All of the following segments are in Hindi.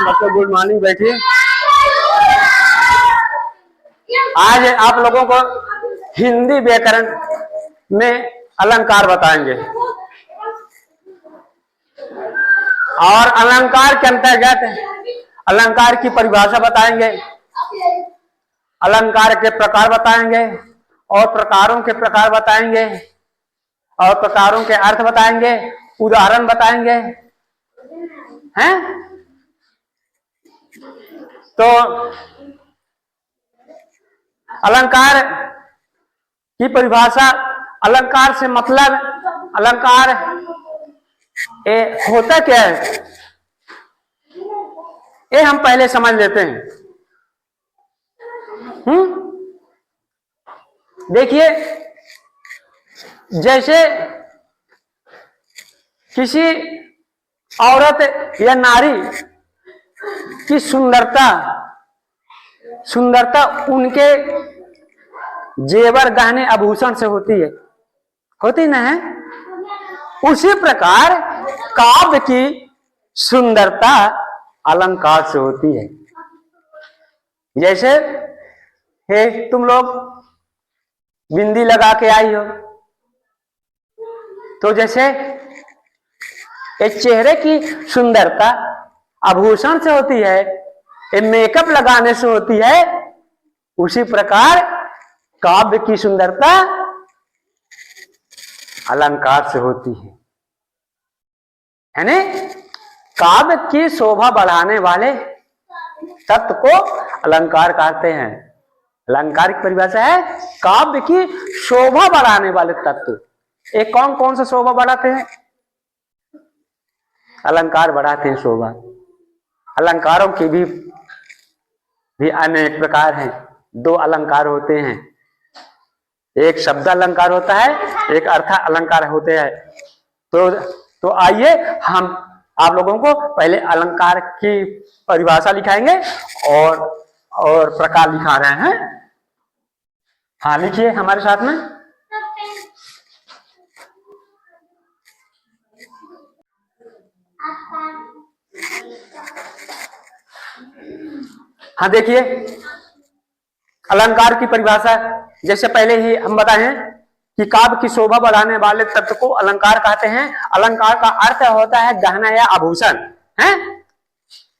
बच्चों गुड मॉर्निंग, बैठिए। आज आप लोगों को हिंदी व्याकरण में अलंकार बताएंगे और अलंकार के अंतर्गत अलंकार की परिभाषा बताएंगे, अलंकार के प्रकार बताएंगे और प्रकारों के प्रकार बताएंगे और प्रकारों के अर्थ बताएंगे, उदाहरण बताएंगे। हैं? तो अलंकार की परिभाषा, अलंकार से मतलब, अलंकार होता क्या है ये हम पहले समझ लेते हैं। देखिए, जैसे किसी औरत या नारी की सुंदरता उनके जेवर गहने आभूषण से होती ना है। उसी प्रकार काव्य की सुंदरता अलंकार से होती है। जैसे तुम लोग बिंदी लगा के आई हो, तो जैसे एक चेहरे की सुंदरता आभूषण से होती है, एक मेकअप लगाने से होती है, उसी प्रकार काव्य की सुंदरता अलंकार से होती है ना। काव्य की शोभा बढ़ाने वाले तत्व को अलंकार कहते हैं। अलंकार की परिभाषा है काव्य की शोभा बढ़ाने वाले तत्व। एक कौन कौन सा शोभा बढ़ाते हैं? अलंकार बढ़ाते हैं शोभा। अलंकारों के भी अनेक प्रकार हैं। दो अलंकार होते हैं, एक शब्द अलंकार होता है, एक अर्थ अलंकार होते हैं। तो आइए हम आप लोगों को पहले अलंकार की परिभाषा लिखाएंगे और प्रकार लिखा रहे हैं। हाँ, लिखिए हमारे साथ में। हाँ, देखिए अलंकार की परिभाषा जैसे पहले ही हम बताए हैं कि काव्य की शोभा बढ़ाने वाले तत्व को अलंकार कहते हैं। अलंकार का अर्थ होता है गहना या आभूषण है।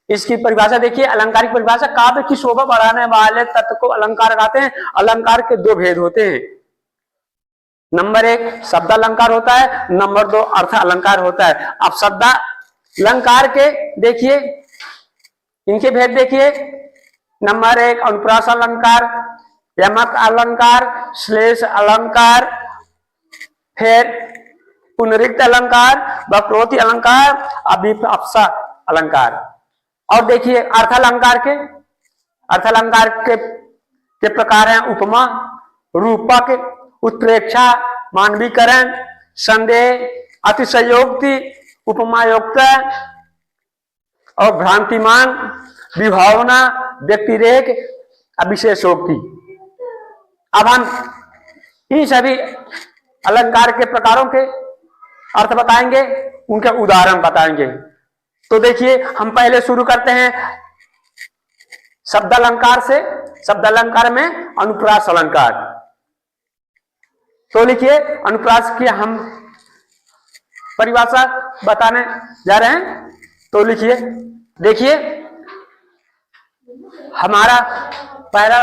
इसकी परिभाषा देखिए, अलंकार की परिभाषा, काव्य की शोभा बढ़ाने वाले तत्व को अलंकार कहते हैं। अलंकार के दो भेद होते हैं। नंबर एक शब्द अलंकार होता है, नंबर दो अर्थ अलंकार होता है। अब शब्द अलंकार के देखिए, इनके भेद देखिए। नंबर एक अनुप्रास अलंकार, यमक अलंकार, श्लेष अलंकार, फिर पुनरुक्त अलंकार, वक्रोक्ति अलंकार, अभिप्सा अलंकार। और देखिए अर्थ अलंकार के प्रकार हैं उपमा, रूपक, उत्प्रेक्षा, मानवीकरण, संदेह, अतिशयोक्ति, उपमायोक्त और भ्रांतिमान, विभावना, व्यक्तिरेक, अविशेषोक्ति। अब हम इन सभी अलंकार के प्रकारों के अर्थ बताएंगे, उनके उदाहरण बताएंगे। तो देखिए हम पहले शुरू करते हैं शब्द अलंकार से। शब्द अलंकार में अनुप्रास अलंकार। तो लिखिए, अनुप्रास की हम परिभाषा बताने जा रहे हैं। तो लिखिए, देखिए हमारा पहला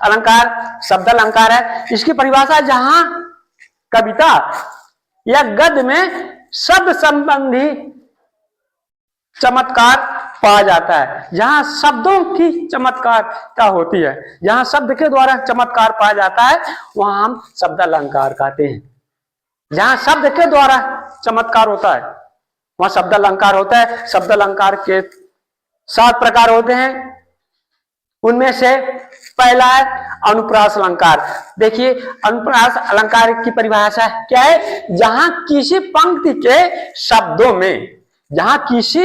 अलंकार शब्द अलंकार है। इसकी परिभाषा जहां कविता या गद्य में शब्द संबंधी चमत्कार पाया जाता है, जहां शब्दों की चमत्कारता होती है, जहां शब्द के द्वारा चमत्कार पाया जाता है, वहां हम शब्द अलंकार कहते हैं। जहां शब्द के द्वारा चमत्कार होता है वहां शब्द अलंकार होता है। शब्द अलंकार के 7 प्रकार होते हैं। उनमें से पहला है अनुप्रास अलंकार। देखिए अनुप्रास अलंकार की परिभाषा क्या है? जहां किसी पंक्ति के शब्दों में, जहां किसी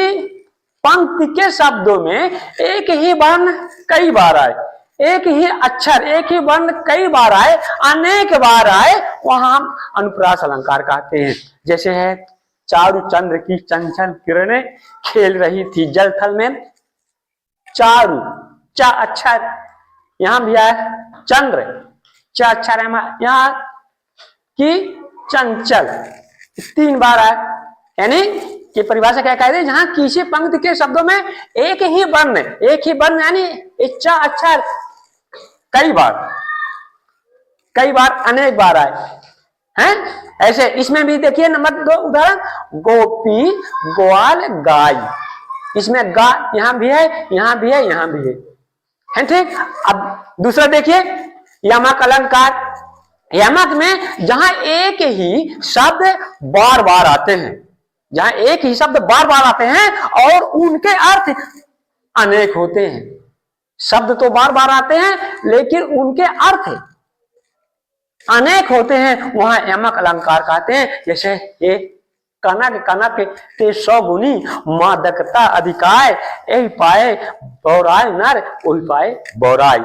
पंक्ति के शब्दों में एक ही वर्ण कई बार आए, एक ही अक्षर, एक ही वर्ण कई बार आए, अनेक बार आए, वहां हम अनुप्रास अलंकार कहते हैं। जैसे है चारु चंद्र की चंचल किरणें खेल रही थी जल थल में। चारु, चा अक्षर यहां भी आया, चंद्र चा अक्षर यहां की चंचल 3 बार आया, यानी कि परिभाषा क्या कह रही है, जहां किसी पंक्ति के शब्दों में एक ही वर्ण यानी चा अक्षर कई बार अनेक बार आए हैं। ऐसे इसमें भी देखिए नंबर 2 उदाहरण, गोपी ग्वाल गाय, इसमें गा यहां भी है, यहां भी है, यहां भी है ठीक। अब दूसरा देखिए यमक अलंकार, यमक में जहां एक ही शब्द बार बार आते हैं, जहां एक ही शब्द बार बार आते हैं और उनके अर्थ अनेक होते हैं। शब्द तो बार बार आते हैं लेकिन उनके अर्थ अनेक होते हैं, वहां यमक अलंकार कहते हैं। जैसे ये कनक कनक ते 100 गुनी मादकता अधिकाय, यही पाए बौराय नर वही पाए बौराय।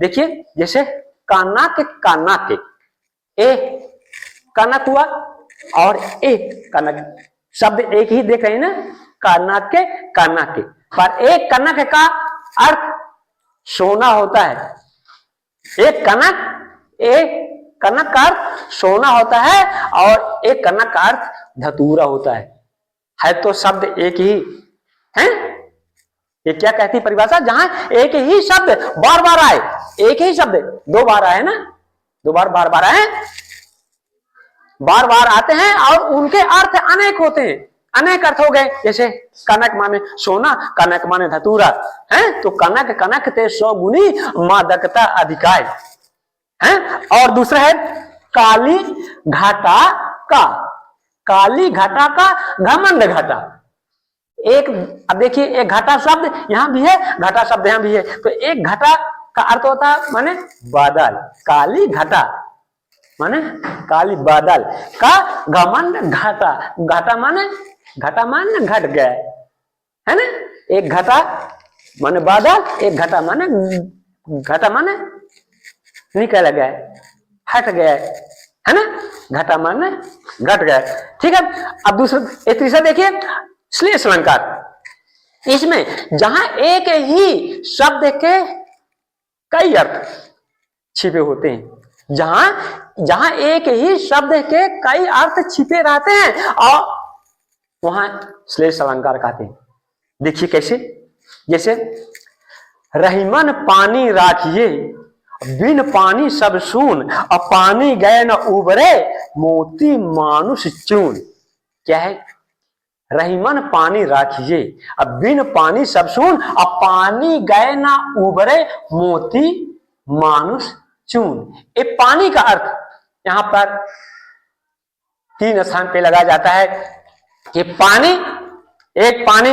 देखिए जैसे कनक कनक, ए कनक हुआ और एक कनक, शब्द एक ही देख रहे हैं ना, कनक कनक, पर एक कनक का अर्थ सोना होता है, एक कनक का अर्थ सोना होता है और एक कनक का अर्थ धतूरा होता है तो शब्द एक ही है। ये क्या कहती परिभाषा, जहां एक ही शब्द बार बार आए, एक ही शब्द 2 बार आए ना, 2 बार बार आए, बार बार आते हैं और उनके अर्थ अनेक होते हैं, अनेक अर्थ हो गए। जैसे कनक माने सोना, कनक माने धतूरा है, तो कनक कनक ते 100 गुनी मादकता अधिकाय है। और दूसरा है काली घाटा का, काली घाटा का घमंड घाटा। एक अब देखिए एक घाटा शब्द यहां भी है, घाटा शब्द यहां भी है, तो एक घाटा का अर्थ होता है माने बादल, काली घाटा माने काली बादल का घमंड घाटा, घाटा माने घट गया है ना, एक घाटा माने बादल, एक घाटा माने निकल गया, हट गया है ना, घटा माने घट गया। ठीक है, अब दूसरा तीसरा देखिए श्लेष अलंकार, इसमें जहां एक ही शब्द के कई अर्थ छिपे होते हैं, जहां एक ही शब्द के कई अर्थ छिपे रहते हैं और वहां श्लेष अलंकार कहते हैं। देखिए कैसे, जैसे रहीमन पानी राखिए बिन पानी सब सून, और पानी गए न उबरे मोती मानुष चून। क्या है, रहीमन पानी राखिए अब बिन पानी सब सून, और पानी गए न उबरे मोती मानुष चून। ये पानी का अर्थ यहां पर 3 स्थान पे लगाया जाता है कि पानी, एक पानी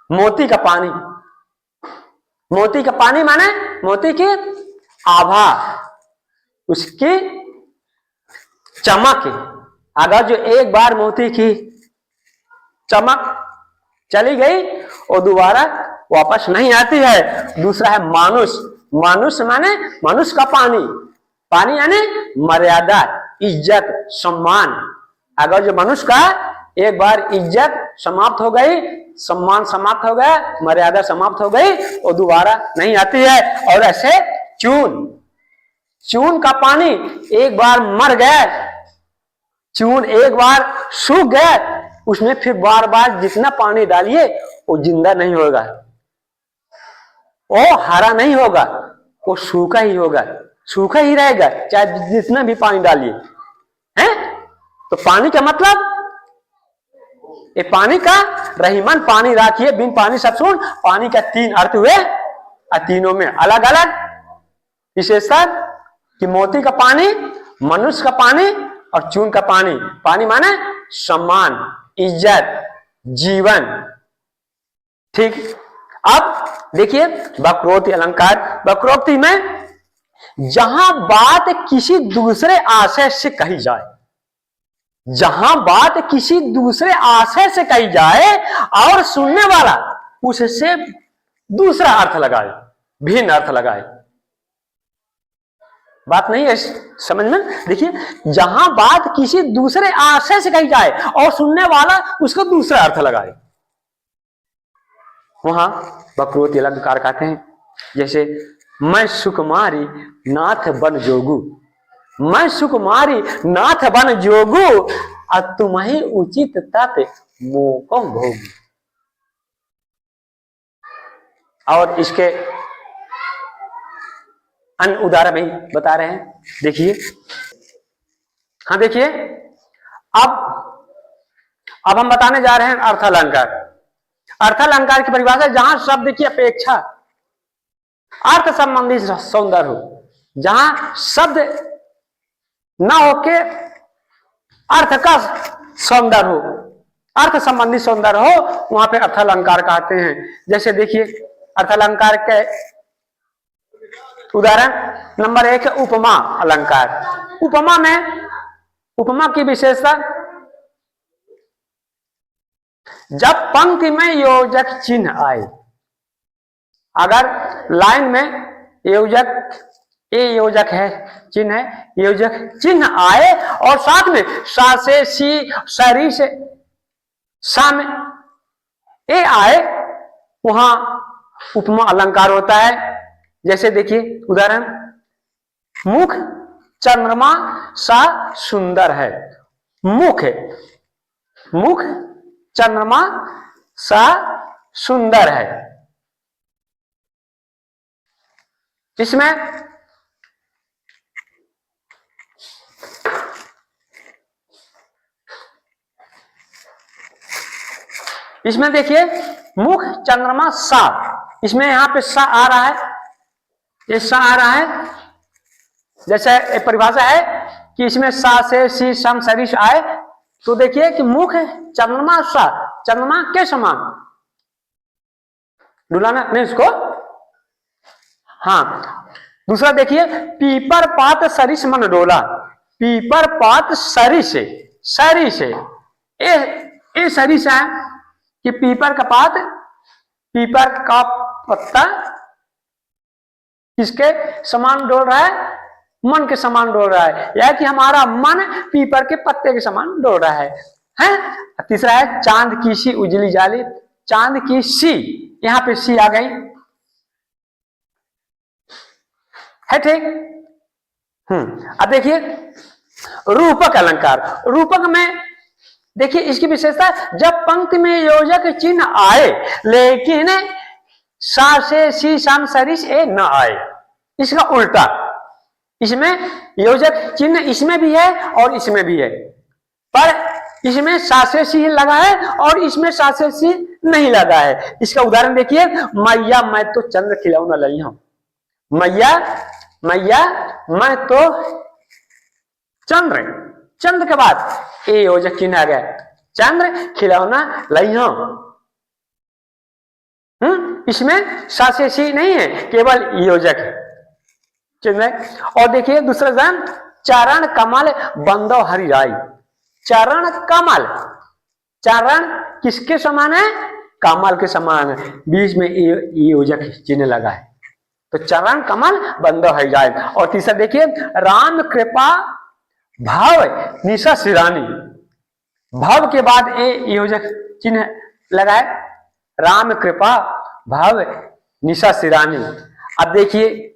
मोती का पानी, मोती का पानी माने मोती की आभा, उसकी चमक, अगर जो एक बार मोती की चमक चली गई वो दोबारा वापस नहीं आती है। दूसरा है मानुष, मानुष माने मनुष्य का पानी, पानी यानी मर्यादा, इज्जत, सम्मान। अगर जो मनुष्य का एक बार इज्जत समाप्त हो गई, सम्मान समाप्त हो गया, मर्यादा समाप्त हो गई, वो दोबारा नहीं आती है। और ऐसे चून का पानी एक बार मर गया, चून एक बार सूख गया, उसमें फिर बार बार जितना पानी डालिए वो जिंदा नहीं होगा, वो हरा नहीं होगा, वो सूखा ही होगा, सूखा ही रहेगा चाहे जितना भी पानी डालिए हैं। तो पानी का मतलब, ये पानी का रहीमन पानी राखिए बिन पानी सब सून, पानी का 3 अर्थ हुए और तीनों में अलग अलग विशेषता कि मोती का पानी, मनुष्य का पानी और चून का पानी। पानी माने सम्मान, इज्जत, जीवन। ठीक, अब देखिए वक्रोक्ति अलंकार, वक्रोक्ति में जहां बात किसी दूसरे आशय से कही जाए, जहां बात किसी दूसरे आशय से कही जाए और सुनने वाला उससे दूसरा अर्थ लगाए, भिन्न अर्थ लगाए, बात नहीं है समझ में? देखिए, जहां बात किसी दूसरे आशय से कही जाए और सुनने वाला उसको दूसरा अर्थ लगाए, वहां वक्रोक्ति अलंकार कहते हैं। जैसे मैं सुकुमारी नाथ बन जोगू, मैं सुकुमारी नाथ बन जोगू, और तुम ही उचित तप मोको भोगू। और इसके अन्य उदाहरण भी बता रहे हैं, देखिए। हाँ देखिए, अब हम बताने जा रहे हैं अर्थालंकार। अर्थालंकार की परिभाषा, जहां शब्द की अपेक्षा अर्थ संबंधी सौंदर्य हो, जहां शब्द ना होके अर्थ का सौंदर्य हो, अर्थ संबंधी सौंदर्य हो, वहां पे अर्थालंकार कहते हैं। जैसे देखिए, अर्थालंकार के उदाहरण नंबर 1 है उपमा अलंकार। उपमा में, उपमा की विशेषता, जब पंक्ति में योजक चिन्ह आए, अगर लाइन में योजक, ए योजक है, चिन्ह है, योजक चिन्ह आए और साथ में सा से सी, सरी से सा में ए आए, वहां उपमा अलंकार होता है। जैसे देखिए उदाहरण, मुख चंद्रमा सा सुंदर है। मुख है, मुख चंद्रमा सा सुंदर है। इसमें देखिए, मुख चंद्रमा सा, इसमें यहां पे सा आ रहा है, ये सा आ रहा है। जैसे एक परिभाषा है कि इसमें सा से सी सम सरिश आए, तो देखिए कि मुख चंद्रमा सा, चंद्रमा के समान, डुलाना नहीं उसको। हाँ, दूसरा देखिए, पीपर पात सरिस मन डोला। पीपर पात सरिस, सरिस ए सरिस है कि पीपर का पात, पीपर का पत्ता किसके समान डोल रहा है? मन के समान डोल रहा है, या कि हमारा मन पीपर के पत्ते के समान डोल रहा है, हैं? तीसरा है चांद की सी उजली जाली। चांद की सी, यहां पे सी आ गई है, ठीक। अब देखिए रूपक अलंकार। रूपक में देखिए इसकी विशेषता, जब पंक्ति में योजक चिन्ह आए लेकिन सा से सी सम सरिस ए न आए, इसका उल्टा, इसमें योजक चिन्ह इसमें भी है और इसमें भी है, पर इसमें सा से सी लगा है और इसमें सा से सी नहीं लगा है। इसका उदाहरण देखिए, मैया मैं तो चंद्र खिलौना लाई हूं। मैया, मैया मैं तो चंद्र, चंद्र के बाद ए योजक चिन्ह आ गया, चंद्र खिलौना लाई हूं। इसमें सा से सी नहीं है, केवल योजक है, चिन्ह। और देखिए दूसरा जन, चरण कमल बंदो हरि राय। चरण कमल, चरण किसके समान है? कमल के समान है, बीच में योजक चिन्ह लगा है, तो चरण कमल बंदो हरि राय। और तीसरा देखिए, राम कृपा भाव निशा सिरानी। भाव के बाद ए योजक चिन्ह लगा है, राम कृपा भाव निशा सिरानी। अब देखिए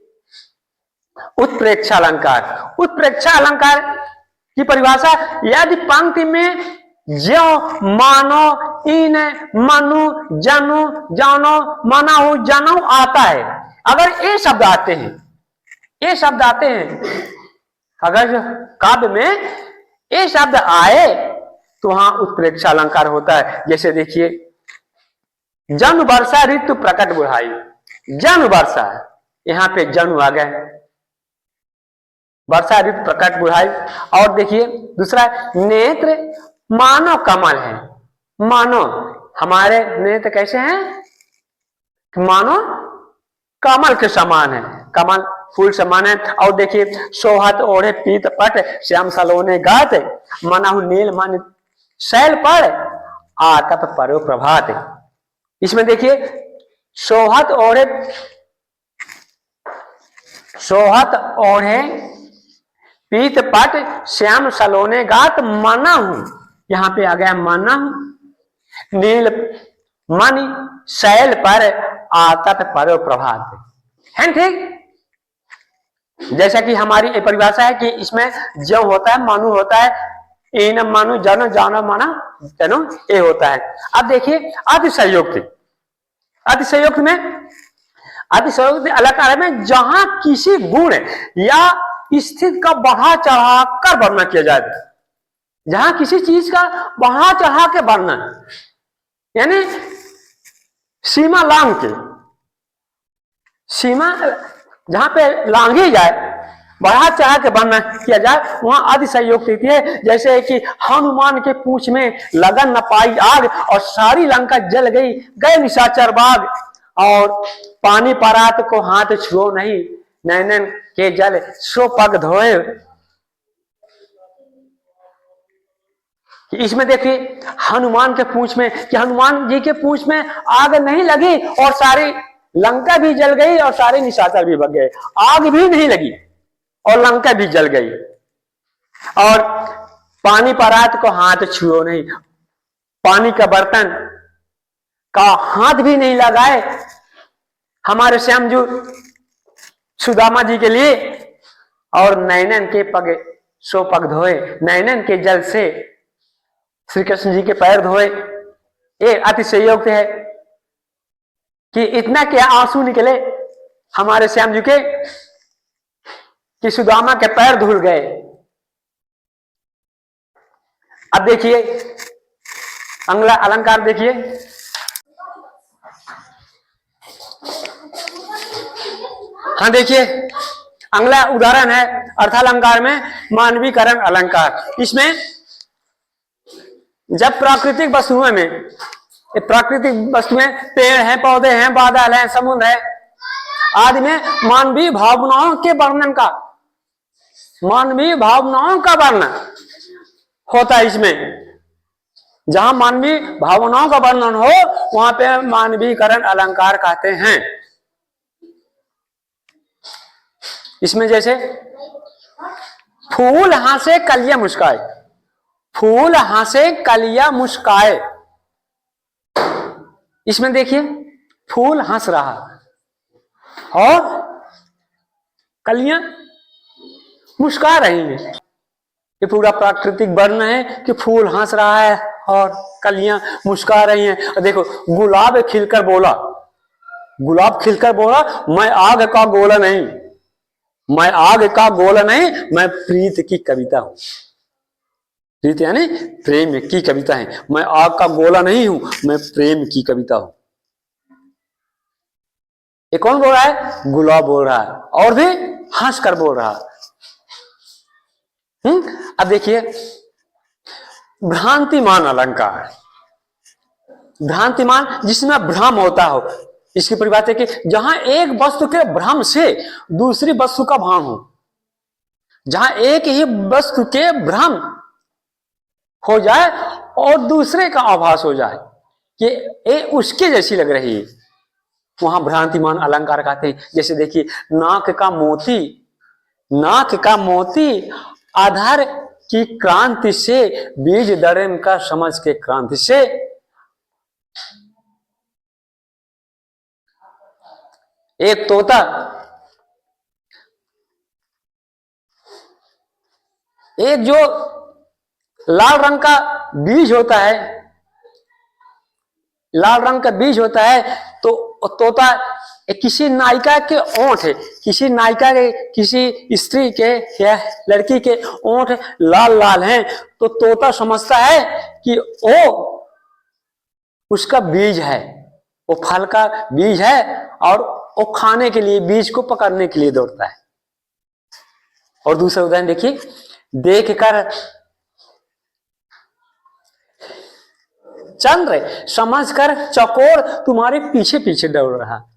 उत्प्रेक्षा अलंकार। उत्प्रेक्षा अलंकार की परिभाषा, यदि पंक्ति में ज्यो मानो इन मनु जनु जानो मनाहु जानू आता है, अगर ये शब्द आते हैं, ये शब्द आते हैं, अगर काव्य में ये शब्द आए तो वहां उत्प्रेक्षा अलंकार होता है। जैसे देखिए, जन वर्षा ऋतु प्रकट बुढ़ाई। जन वर्षा, यहां पे जन आ गए, वर्षा ऋतु प्रकट बुढ़ाई। और देखिए दूसरा, नेत्र मानो कमल है। मानो, हमारे नेत्र कैसे हैं? मानो कमल के समान है, कमल फूल समान है। और देखिए, सोहत ओढ़े पीत पट श्याम सलोने गात, मनाहु नील मन शैल पर आतप परो प्रभात। इसमें देखिए, सोहत ओढ़े, सोहत ओढ़े पीत पट श्याम सलोने गात माना हूं, यहां पे आ गया माना हूं। नील मणि शैल पर आतत पर प्रभात है, ठीक। जैसा कि हमारी परिभाषा है कि इसमें जो होता है मानु होता है, इन मानु जन जानो माना जनो ये होता है। अब देखिए अतिशयोक्ति, अतिशयोक्ति में अतिशयोक्ति अलंकार में जहां किसी गुण या स्थिति का बढ़ा चढ़ा कर वर्णन किया जाए, जहां किसी चीज का बढ़ा चढ़ा के वर्णन, यानी सीमा लांग के, सीमा जहां पे लांघी जाए, बढ़ा चढ़ा के वर्णन किया जाए, वहां अतिशयोक्ति है। जैसे कि हनुमान के पूंछ में लगन न पाई आग और सारी लंका जल गई, गए निशाचर बाग, और पानी परात को हाथ छुओ नहीं, नैनन के जल सो पग धोए। इसमें देखिए हनुमान के पूंछ में, कि हनुमान जी के पूंछ में आग नहीं लगी और सारी लंका भी जल गई और सारे निशाचर भी भग गए, आग भी नहीं लगी और लंका भी जल गई, और पानी परात को हाथ छुओ नहीं, पानी का बर्तन का हाथ भी नहीं लगाए हमारे श्याम जी सुदामा जी के लिए, और नैनन के पग सो पग धोए, नैनन के जल से श्री कृष्ण जी के पैर धोए। ये अतिशयोक्ति है कि इतना क्या आंसू निकले हमारे श्याम जी के कि सुदामा के पैर धुल गए। अब देखिए अगला अलंकार देखिए, हाँ देखिए अगला उदाहरण है अर्थालंकार में मानवीकरण अलंकार। इसमें जब प्राकृतिक वस्तुओं में, प्राकृतिक वस्तुएं पेड़ हैं, पौधे हैं, बादल हैं, समुद्र है आदि में मानवीय भावनाओं के वर्णन का, मानवीय भावनाओं का वर्णन होता है। इसमें जहां मानवीय भावनाओं का वर्णन हो वहां पे मानवीकरण अलंकार कहते हैं। इसमें जैसे फूल हंसे कलियां मुस्काए, फूल हंसे कलियां मुस्काए, इसमें देखिए फूल हंस रहा और कलियां मुस्का रही हैं। ये पूरा प्राकृतिक वर्णन है कि फूल हंस रहा है और कलियां मुस्का रही हैं। और देखो गुलाब खिलकर बोला, गुलाब खिलकर बोला मैं आग का गोला नहीं, मैं आग का गोला नहीं, मैं प्रीत की कविता हूं। प्रीत यानी प्रेम की कविता है, मैं आग का गोला नहीं हूं, मैं प्रेम की कविता हूं। ये कौन बोल रहा है? गुलाब बोल रहा है, और भी हंस कर बोल रहा है। अब देखिए भ्रांतिमान अलंकार, भ्रांतिमान जिसमें भ्रम होता हो, इसकी परिभाषा है कि जहां एक वस्तु के भ्रम से दूसरी वस्तु का भान हो, जहां एक ही वस्तु के भ्रम हो जाए और दूसरे का आभास हो जाए कि ये उसके जैसी लग रही है, वहां भ्रांतिमान अलंकार कहते हैं। जैसे देखिए नाक का मोती, नाक का मोती आधार की क्रांति से, बीज दड़ेम का समझ के क्रांति से। एक तोता एक जो लाल रंग का बीज होता है, लाल रंग का बीज होता है, तो तोता किसी नायिका के ओंठ, किसी नायिका के, किसी स्त्री के या लड़की के ओंठ लाल लाल हैं, तो तोता समझता है कि वो उसका बीज है, वो फल का बीज है, और वो खाने के लिए, बीज को पकड़ने के लिए दौड़ता है। और दूसरा उदाहरण देखिए, देखकर चंद्र समझकर चकोर तुम्हारे पीछे पीछे दौड़ रहा है।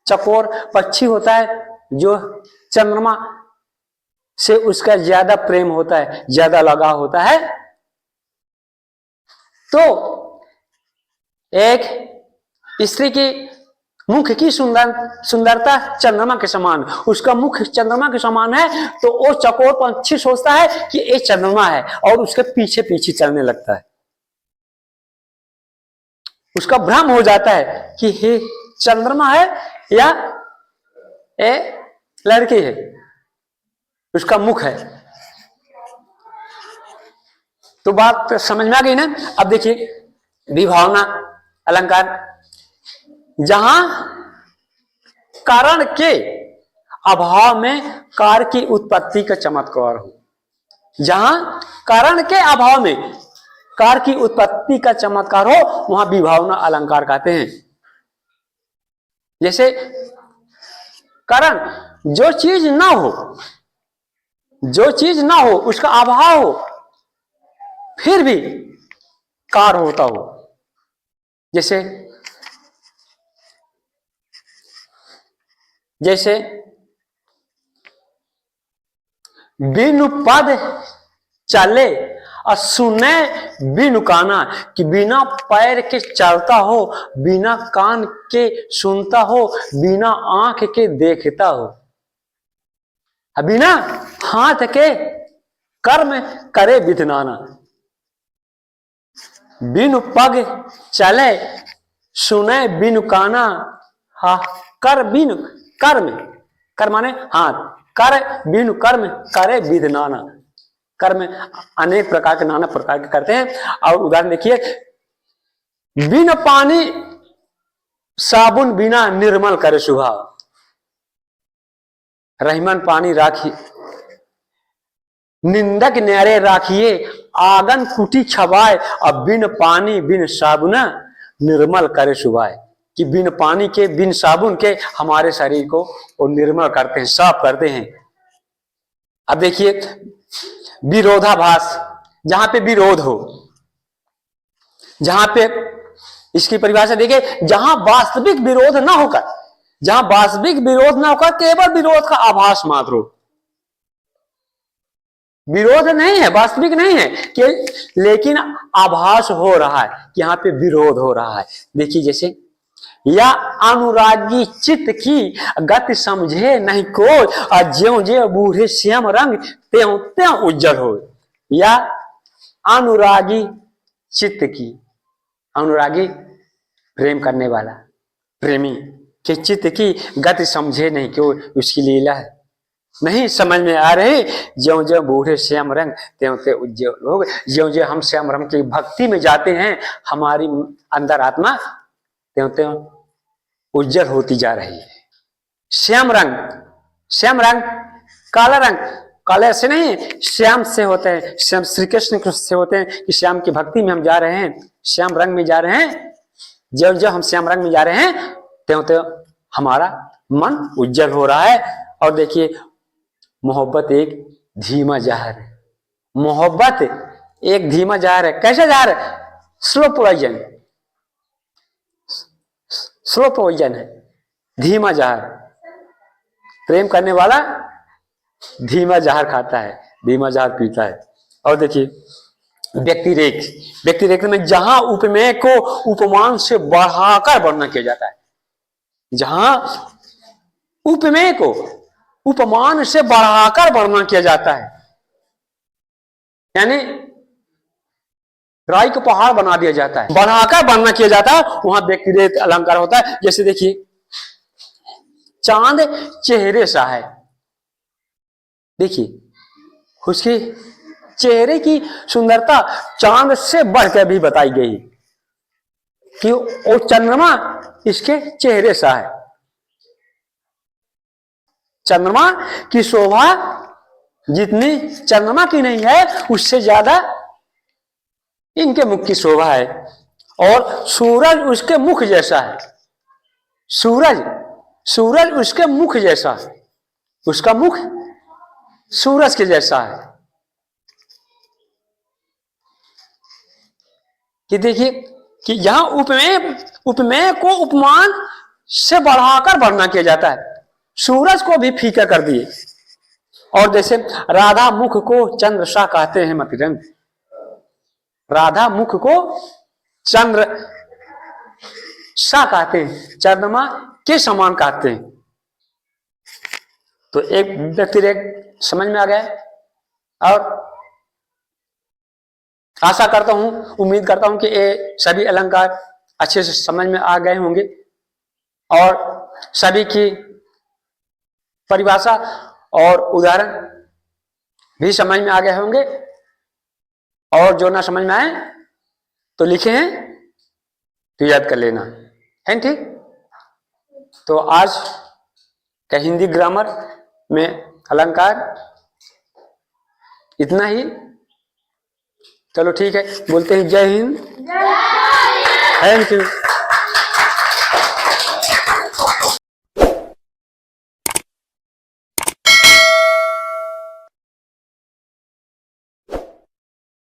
चकोर पक्षी होता है जो चंद्रमा से उसका ज्यादा प्रेम होता है, ज्यादा लगाव होता है। तो एक स्त्री की मुख की सुंदरता चंद्रमा के समान, उसका मुख चंद्रमा के समान है, तो वो चकोर पंछी सोचता है कि ये चंद्रमा है और उसके पीछे पीछे चलने लगता है। उसका भ्रम हो जाता है कि हे चंद्रमा है या ये लड़की है, उसका मुख है। तो बात समझ में आ गई ना। अब देखिए विभावना अलंकार, जहां कारण के अभाव में कार्य की उत्पत्ति का चमत्कार हो, जहां कारण के अभाव में कार्य की उत्पत्ति का चमत्कार हो, वहां विभावना अलंकार कहते हैं। जैसे कारण, जो चीज ना हो, जो चीज ना हो उसका अभाव हो फिर भी कार्य होता हो। जैसे जैसे बिनु पद चले और सुने बिनु काना, कि बिना पैर के चलता हो, बिना कान के सुनता हो, बिना आंख के देखता हो, बिना हाथ के कर्म करे विधनाना। बिनु पग चले सुने बिनु काना, हा कर बिनु कर्म, कर माने हाथ, कर बिनु कर्म करे विधनाना। कर्म अनेक प्रकार के, नाना प्रकार के करते हैं। और उदाहरण देखिए, बिन पानी साबुन बिना निर्मल करे स्वभाव, रहीमन पानी राखी निंदक न्यारे राखिए, आंगन कुटी छबाए, और बिन पानी बिन साबुन निर्मल करे सुभाए। कि बिन पानी के बिन साबुन के हमारे शरीर को वो निर्मल करते हैं, साफ करते हैं। अब देखिए विरोधाभास, जहां पे विरोध हो, जहां पे इसकी परिभाषा देखिए, जहां वास्तविक विरोध ना होकर, जहां वास्तविक विरोध ना होकर केवल विरोध का आभास मात्र हो, विरोध नहीं है, वास्तविक नहीं है कि, लेकिन आभास हो रहा है कि यहाँ पे विरोध हो रहा है। देखिए जैसे, या अनुरागी चित्त की गति समझे नहीं कोई, और ज्यों ज्यों बूढ़े श्याम रंग त्यों त्यों उज्जवल हो। या अनुरागी चित्त की, अनुरागी प्रेम करने वाला प्रेमी के चित्त की गति समझे नहीं क्यों, उसकी लीला है नहीं समझ में आ रही। ज्यों ज्यों बूढ़े श्याम रंग त्यों त्यों उज्जवल हो। ज्यों ज्यों हम श्याम रंग की भक्ति में जाते हैं, हमारी अंदर आत्मा त्यों त्यों उज्जवल होती जा रही है। श्याम रंग, श्याम रंग काला रंग, काले से नहीं, श्याम से होते हैं, श्याम श्री कृष्ण से होते हैं कि श्याम की भक्ति में हम जा रहे हैं, श्याम रंग में जा रहे हैं। ज्यों ज्यों हम श्याम रंग में जा रहे हैं, त्यों त्यों हमारा मन उज्जवल हो रहा है। और देखिए मोहब्बत एक धीमा जहर है, मोहब्बत एक धीमा जहर है। कैसा जहर है? स्लो पॉइजन, स्लो पॉइजन है, धीमा जहर। प्रेम करने वाला धीमा जहर खाता है, धीमा जहर पीता है। और देखिए व्यक्तिरेख, व्यक्तिरेख में जहां उपमेय को उपमान से बढ़ाकर वर्णन किया जाता है, जहां उपमेय को उपमान से बढ़ाकर वर्णन किया जाता है, यानी राई को पहाड़ बना दिया जाता है, बढ़ाकर वर्णन किया जाता है, वहां व्यक्तिरेख अलंकार होता है। जैसे देखिए चांद चेहरे सा है, देखिए उसके चेहरे की सुंदरता चांद से बढ़कर भी बताई गई कि वो चंद्रमा इसके चेहरे सा है। चंद्रमा की शोभा जितनी चंद्रमा की नहीं है, उससे ज्यादा इनके मुख की शोभा है। और सूरज उसके मुख जैसा है, सूरज, सूरज उसके मुख जैसा है, उसका मुख सूरज के जैसा है। कि देखिए कि यहां उपमेय, उपमेय को उपमान से बढ़ाकर वर्णन किया जाता है, सूरज को भी फीका कर दिए। और जैसे राधा मुख को चंद्र सा कहते हैं मतिरंग, राधा मुख को चंद्र सा कहते हैं, चंद्रमा के समान कहते हैं। तो एक व्यक्तिरेख समझ में आ गया और आशा करता हूं, उम्मीद करता हूं कि ये सभी अलंकार अच्छे से समझ में आ गए होंगे और सभी की परिभाषा और उदाहरण भी समझ में आ गए होंगे। और जो ना समझ में आए तो लिखे हैं तो याद कर लेना है, ठीक। तो आज का हिंदी ग्रामर में अलंकार इतना ही। चलो ठीक है, बोलते हैं जय हिंद, थैंक यू।